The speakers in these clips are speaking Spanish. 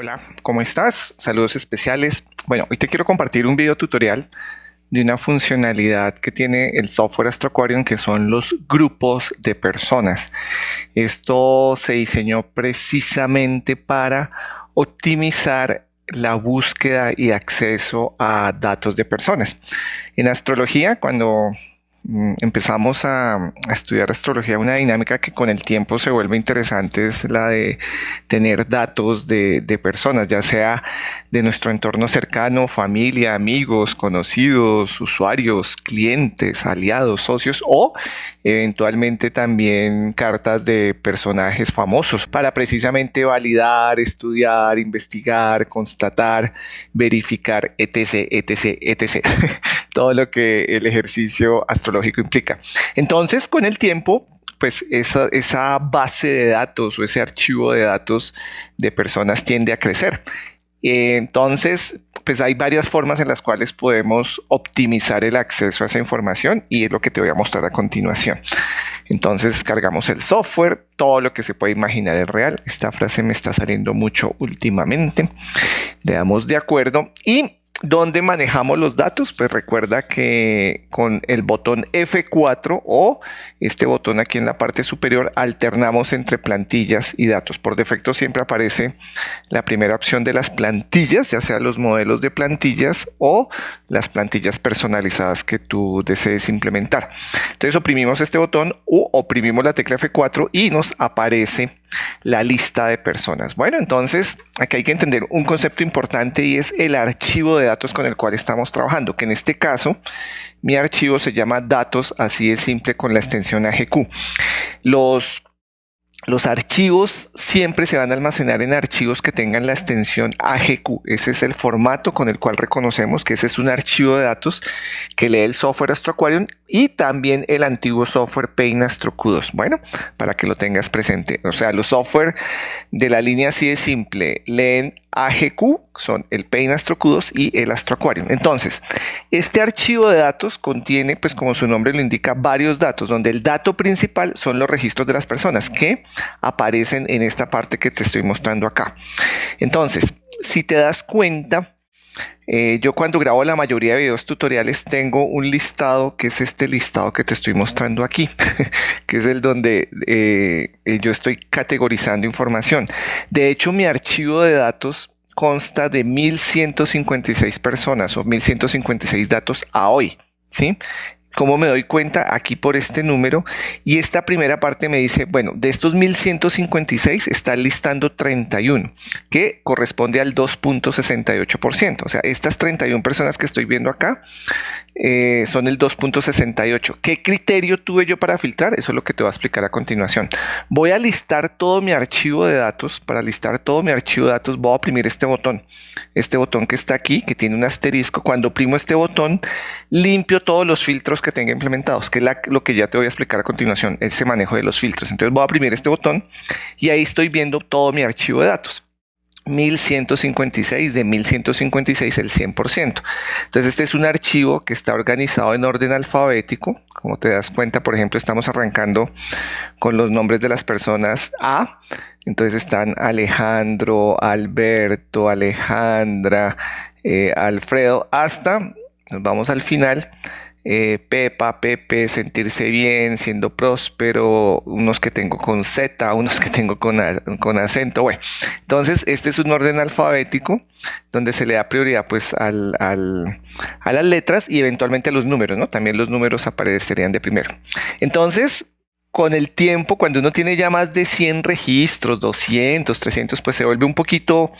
Hola, ¿cómo estás? Saludos especiales. Bueno, hoy te quiero compartir un video tutorial de una funcionalidad que tiene el software AstroAquarium, que son los grupos de personas. Esto se diseñó precisamente para optimizar la búsqueda y acceso a datos de personas. En astrología, cuando empezamos a estudiar astrología, una dinámica que con el tiempo se vuelve interesante es la de tener datos de personas, ya sea de nuestro entorno cercano, familia, amigos, conocidos, usuarios, clientes, aliados, socios o eventualmente también cartas de personajes famosos para precisamente validar, estudiar, investigar, constatar, verificar, etc, etc, etc. Todo lo que el ejercicio astrológico implica. Entonces, con el tiempo, pues esa base de datos o ese archivo de datos de personas tiende a crecer. Entonces, pues hay varias formas en las cuales podemos optimizar el acceso a esa información y es lo que te voy a mostrar a continuación. Entonces cargamos el software, todo lo que se puede imaginar es real. Esta frase me está saliendo mucho últimamente. Le damos de acuerdo y ¿dónde manejamos los datos? Pues recuerda que con el botón F4 o este botón aquí en la parte superior alternamos entre plantillas y datos. Por defecto siempre aparece la primera opción de las plantillas, ya sea los modelos de plantillas o las plantillas personalizadas que tú desees implementar. Entonces oprimimos este botón o oprimimos la tecla F4 y nos aparece la lista de personas. Bueno, entonces aquí hay que entender un concepto importante y es el archivo de datos con el cual estamos trabajando, que en este caso mi archivo se llama datos, así de simple, con la extensión AGQ. Los archivos siempre se van a almacenar en archivos que tengan la extensión AGQ. Ese es el formato con el cual reconocemos que ese es un archivo de datos que lee el software AstroAquarium y también el antiguo software Paint Astro Q2. Bueno, para que lo tengas presente. O sea, los software de la línea así de simple leen AGQ, son el Paint Astro Q2 y el AstroAquarium. Entonces, este archivo de datos contiene, pues como su nombre lo indica, varios datos, donde el dato principal son los registros de las personas que aparecen en esta parte que te estoy mostrando acá. Entonces, si te das cuenta, yo cuando grabo la mayoría de videos tutoriales tengo un listado que es este listado que te estoy mostrando aquí, que es el donde yo estoy categorizando información. De hecho, mi archivo de datos consta de 1156 personas o 1156 datos a hoy, ¿sí? ¿Cómo me doy cuenta? Aquí por este número, y esta primera parte me dice, bueno, de estos 1156 está listando 31, que corresponde al 2.68%. O sea, estas 31 personas que estoy viendo acá son el 2.68. ¿Qué criterio tuve yo para filtrar? Eso es lo que te voy a explicar a continuación. Voy a listar todo mi archivo de datos. Para listar todo mi archivo de datos voy a oprimir este botón que está aquí, que tiene un asterisco. Cuando oprimo este botón, limpio todos los filtros que tenga implementados, que es lo que ya te voy a explicar a continuación, ese manejo de los filtros. Entonces voy a oprimir este botón y ahí estoy viendo todo mi archivo de datos. 1156, de 1156 el 100%. Entonces este es un archivo que está organizado en orden alfabético. Como te das cuenta, por ejemplo, estamos arrancando con los nombres de las personas A. Entonces están Alejandro, Alberto, Alejandra, Alfredo, hasta, nos vamos al final, Pepa, Pepe, sentirse bien, siendo próspero, unos que tengo con Z, unos que tengo con acento. Bueno, entonces este es un orden alfabético donde se le da prioridad pues a las letras y eventualmente a los números, ¿no? También los números aparecerían de primero. Entonces, con el tiempo, cuando uno tiene ya más de 100 registros, 200, 300, pues se vuelve un poquito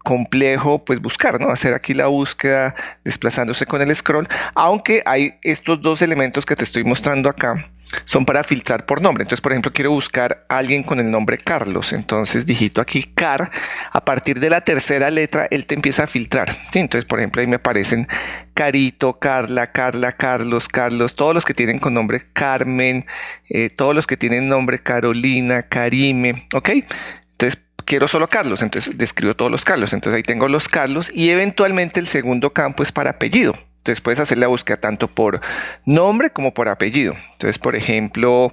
complejo pues buscar, ¿no? Hacer aquí la búsqueda desplazándose con el scroll, aunque hay estos dos elementos que te estoy mostrando acá, son para filtrar por nombre. Entonces, por ejemplo, quiero buscar a alguien con el nombre Carlos, entonces digito aquí Car, a partir de la tercera letra él te empieza a filtrar, ¿sí? Entonces, por ejemplo, ahí me aparecen Carito, Carla, Carla, Carlos, Carlos, todos los que tienen con nombre Carmen, todos los que tienen nombre Carolina, Karime, ¿ok? Entonces quiero solo Carlos, entonces describo todos los Carlos. Entonces ahí tengo los Carlos y eventualmente el segundo campo es para apellido. Entonces puedes hacer la búsqueda tanto por nombre como por apellido. Entonces, por ejemplo,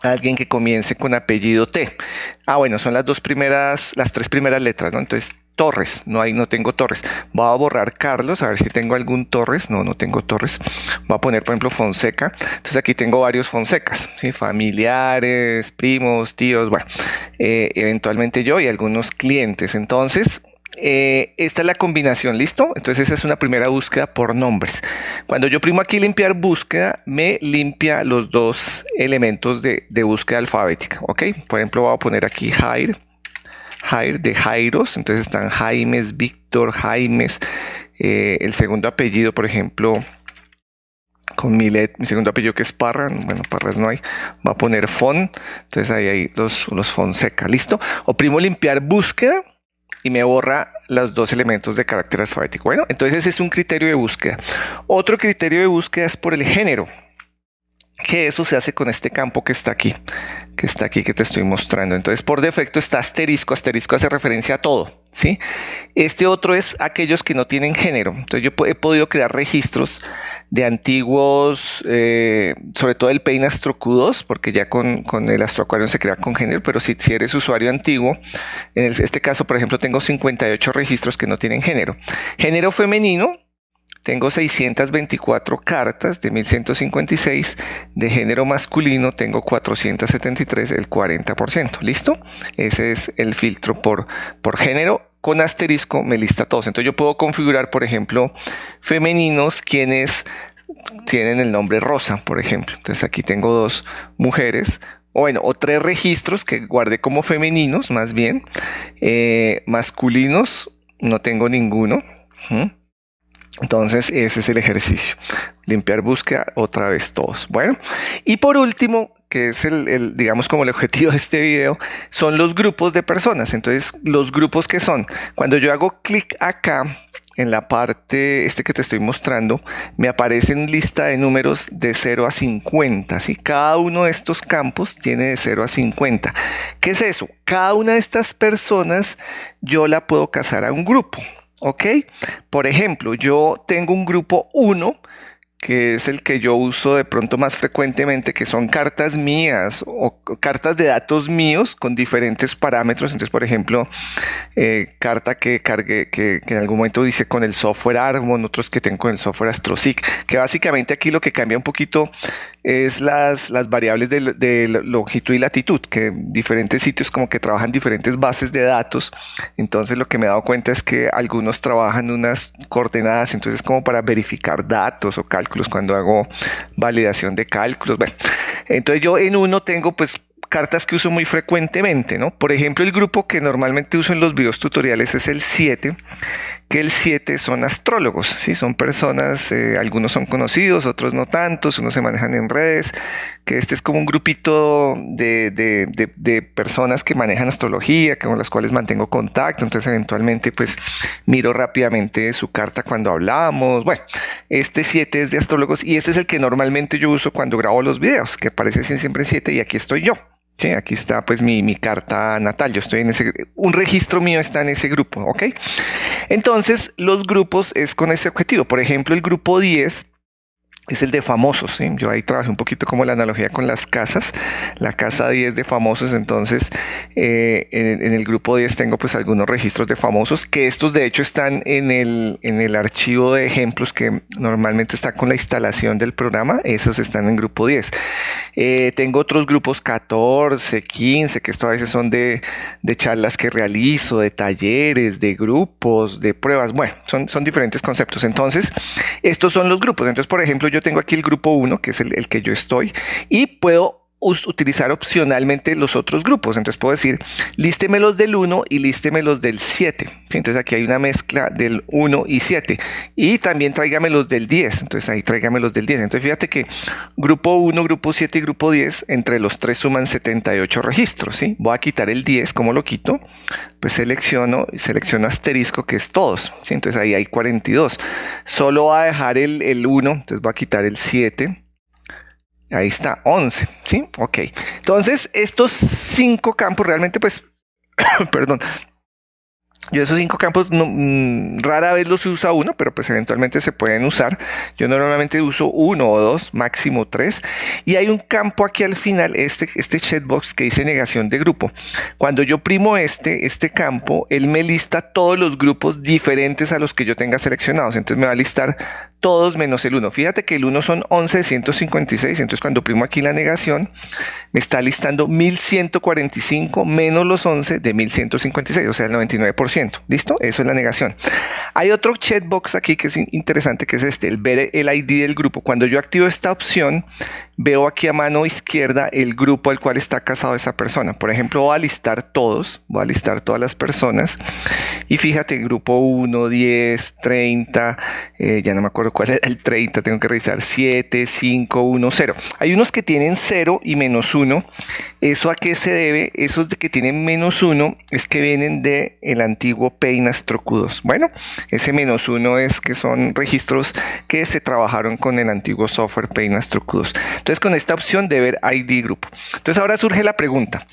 alguien que comience con apellido T. Bueno, son las tres primeras letras, ¿no? Entonces Torres, no tengo Torres. Voy a borrar Carlos, a ver si tengo algún Torres. No tengo Torres. Voy a poner, por ejemplo, Fonseca. Entonces aquí tengo varios Fonsecas, ¿sí? Familiares, primos, tíos, bueno, eventualmente yo y algunos clientes. Entonces, esta es la combinación, ¿listo? Entonces esa es una primera búsqueda por nombres. Cuando yo primo aquí limpiar búsqueda, me limpia los dos elementos de búsqueda alfabética, ¿ok? Por ejemplo, voy a poner aquí Jair de Jairos, entonces están Jaimes, Víctor, Jaimes, el segundo apellido, por ejemplo, con mi segundo apellido que es Parra, bueno, Parras no hay, va a poner Fon, entonces ahí hay los Fonseca, ¿listo? Oprimo limpiar búsqueda y me borra los dos elementos de carácter alfabético. Bueno, entonces ese es un criterio de búsqueda. Otro criterio de búsqueda es por el género, que eso se hace con este campo que está aquí, que te estoy mostrando. Entonces, por defecto está asterisco. Asterisco hace referencia a todo, ¿sí? Este otro es aquellos que no tienen género. Entonces, yo he podido crear registros de antiguos, sobre todo el Paint Astro Q2, porque ya con el Astro Aquarium se crea con género, pero si eres usuario antiguo, en este caso, por ejemplo, tengo 58 registros que no tienen género. Género femenino, tengo 624 cartas de 1156, de género masculino tengo 473, el 40%, ¿listo? Ese es el filtro por género. Con asterisco me lista todos. Entonces yo puedo configurar, por ejemplo, femeninos quienes tienen el nombre Rosa, por ejemplo. Entonces aquí tengo dos mujeres, o tres registros que guardé como femeninos, más bien. Masculinos no tengo ninguno. Entonces ese es el ejercicio, limpiar búsqueda otra vez todos. Bueno, y por último, que es digamos como el objetivo de este video, son los grupos de personas. Entonces los grupos que son, cuando yo hago clic acá en la parte que te estoy mostrando, me aparece una lista de números de 0 a 50, ¿sí? Cada uno de estos campos tiene de 0 a 50. ¿Qué es eso? Cada una de estas personas yo la puedo casar a un grupo. ¿Ok? Por ejemplo, yo tengo un grupo 1, que es el que yo uso de pronto más frecuentemente, que son cartas mías o cartas de datos míos con diferentes parámetros. Entonces, por ejemplo, carta que cargué, que en algún momento dice con el software Armon, otros que tengo con el software AstroSeek, que básicamente aquí lo que cambia un poquito es las variables de longitud y latitud, que diferentes sitios como que trabajan diferentes bases de datos. Entonces lo que me he dado cuenta es que algunos trabajan unas coordenadas, entonces como para verificar datos o cálculos cuando hago validación de cálculos. Bueno, entonces yo en uno tengo pues cartas que uso muy frecuentemente, ¿no? Por ejemplo, el grupo que normalmente uso en los videos tutoriales es el 7, que el 7 son astrólogos, ¿sí? Son personas, algunos son conocidos, otros no tantos, unos se manejan en redes, que este es como un grupito de personas que manejan astrología, con las cuales mantengo contacto, entonces eventualmente pues miro rápidamente su carta cuando hablamos. Bueno, este 7 es de astrólogos y este es el que normalmente yo uso cuando grabo los videos, que aparece siempre en 7 y aquí estoy yo. Sí, aquí está pues mi carta natal, yo estoy en un registro mío está en ese grupo, ¿ok? Entonces los grupos es con ese objetivo. Por ejemplo, el grupo 10 es el de famosos, ¿sí? Yo ahí trabajé un poquito como la analogía con las casas, la casa 10 de famosos. Entonces en el grupo 10 tengo pues algunos registros de famosos, que estos de hecho están en el archivo de ejemplos que normalmente está con la instalación del programa. Esos están en grupo 10. Tengo otros grupos 14, 15, que esto a veces son de charlas que realizo, de talleres, de grupos, de pruebas. Bueno, son diferentes conceptos. Entonces estos son los grupos. Entonces, por ejemplo, yo tengo aquí el grupo 1, que es el que yo estoy, y puedo utilizar opcionalmente los otros grupos. Entonces puedo decir, lístemelos del 1 y lístemelos del 7. ¿Sí? Entonces aquí hay una mezcla del 1 y 7. Y también tráigamelos del 10. Entonces ahí tráigamelos del 10. Entonces fíjate que grupo 1, grupo 7 y grupo 10, entre los tres suman 78 registros. ¿Sí? Voy a quitar el 10. ¿Cómo lo quito? Pues selecciono asterisco, que es todos. ¿Sí? Entonces ahí hay 42. Solo voy a dejar el 1. Entonces voy a quitar el 7. Ahí está, 11, ¿sí? Ok. Entonces, estos 5 campos realmente, pues, perdón, Yo esos 5 campos rara vez los usa uno, pero pues eventualmente se pueden usar. Yo normalmente uso 1 o 2, máximo 3. Y hay un campo aquí al final, este checkbox que dice negación de grupo. Cuando yo primo este campo, él me lista todos los grupos diferentes a los que yo tenga seleccionados. Entonces me va a listar todos menos el 1. Fíjate que el 1 son 11 de 156, entonces cuando primo aquí la negación, me está listando 1145 menos los 11 de 1156, o sea, el 99%. ¿Listo? Eso es la negación. Hay otro checkbox aquí que es interesante, que es el ver el ID del grupo. Cuando yo activo esta opción, veo aquí a mano izquierda el grupo al cual está casado esa persona. Por ejemplo, voy a listar todos, voy a listar todas las personas. Y fíjate, grupo 1, 10, 30, ya no me acuerdo cuál es el 30, tengo que revisar, 7, 5, 1, 0. Hay unos que tienen 0 y menos 1. ¿Eso a qué se debe? Esos de que tienen menos 1 es que vienen del antiguo Peinastro-Q2. Bueno, ese menos 1 es que son registros que se trabajaron con el antiguo software Peinastro-Q2. Entonces, con esta opción de ver ID grupo. Entonces, ahora surge la pregunta: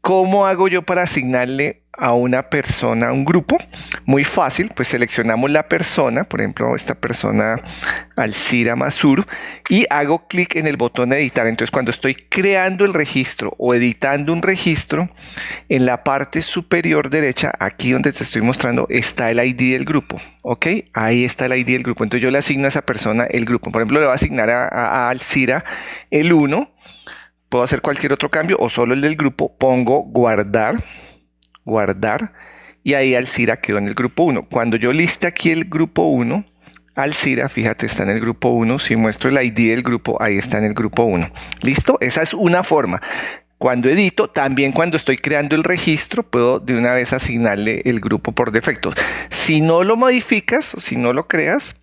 ¿cómo hago yo para asignarle a una persona un grupo? Muy fácil, pues seleccionamos la persona, por ejemplo, esta persona Alcira Masur, y hago clic en el botón editar. Entonces, cuando estoy creando el registro o editando un registro, en la parte superior derecha, aquí donde te estoy mostrando, está el ID del grupo. ¿Ok? Ahí está el ID del grupo. Entonces, yo le asigno a esa persona el grupo. Por ejemplo, le voy a asignar a Alcira el 1. Puedo hacer cualquier otro cambio o solo el del grupo. Pongo guardar y ahí Alcira quedó en el grupo 1. Cuando yo liste aquí el grupo 1, Alcira, fíjate, está en el grupo 1. Si muestro el ID del grupo, ahí está en el grupo 1. ¿Listo? Esa es una forma. Cuando edito, también cuando estoy creando el registro, puedo de una vez asignarle el grupo por defecto. Si no lo modificas o si no lo creas,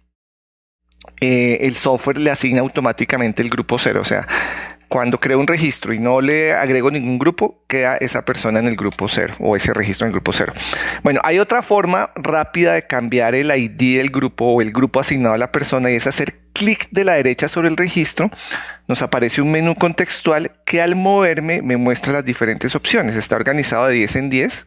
el software le asigna automáticamente el grupo 0. O sea, cuando creo un registro y no le agrego ningún grupo, queda esa persona en el grupo 0 o ese registro en el grupo 0. Bueno, hay otra forma rápida de cambiar el ID del grupo o el grupo asignado a la persona, y es hacer clic de la derecha sobre el registro. Nos aparece un menú contextual que al moverme me muestra las diferentes opciones. Está organizado de 10 en 10.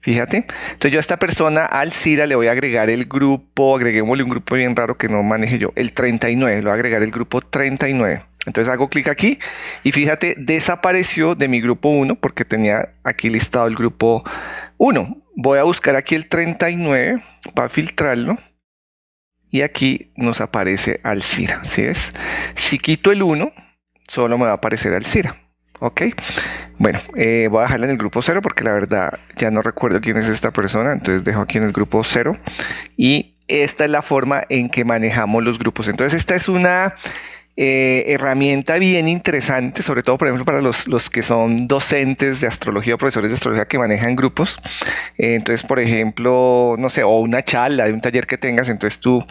Fíjate, entonces yo a esta persona, Alcira, le voy a agregar el grupo, agreguémosle un grupo bien raro que no maneje yo, el 39, le voy a agregar el grupo 39. Entonces hago clic aquí y fíjate, desapareció de mi grupo 1 porque tenía aquí listado el grupo 1. Voy a buscar aquí el 39 para filtrarlo y aquí nos aparece Alcira, ¿sí ves? Si quito el 1, solo me va a aparecer Alcira. ¿Ok? Bueno, voy a dejarla en el grupo 0 porque la verdad ya no recuerdo quién es esta persona, entonces dejo aquí en el grupo 0 y esta es la forma en que manejamos los grupos. Entonces esta es una herramienta bien interesante, sobre todo por ejemplo para los que son docentes de astrología o profesores de astrología que manejan grupos. Entonces, por ejemplo, no sé, o una charla de un taller que tengas, entonces tú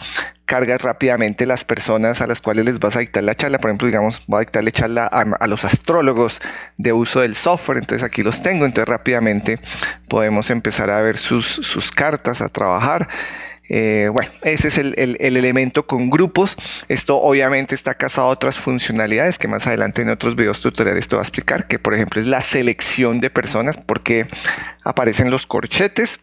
cargas rápidamente las personas a las cuales les vas a dictar la charla. Por ejemplo, digamos, voy a dictarle charla a los astrólogos de uso del software, entonces aquí los tengo, entonces rápidamente podemos empezar a ver sus cartas, a trabajar. Bueno, ese es el elemento con grupos. Esto obviamente está casado a otras funcionalidades que más adelante en otros videos tutoriales te voy a explicar, que por ejemplo es la selección de personas, porque aparecen los corchetes.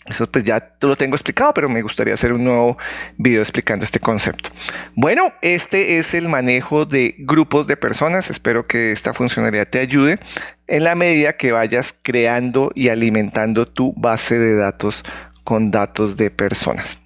Eso pues ya lo tengo explicado, pero me gustaría hacer un nuevo video explicando este concepto. Bueno, este es el manejo de grupos de personas. Espero que esta funcionalidad te ayude en la medida que vayas creando y alimentando tu base de datos con datos de personas.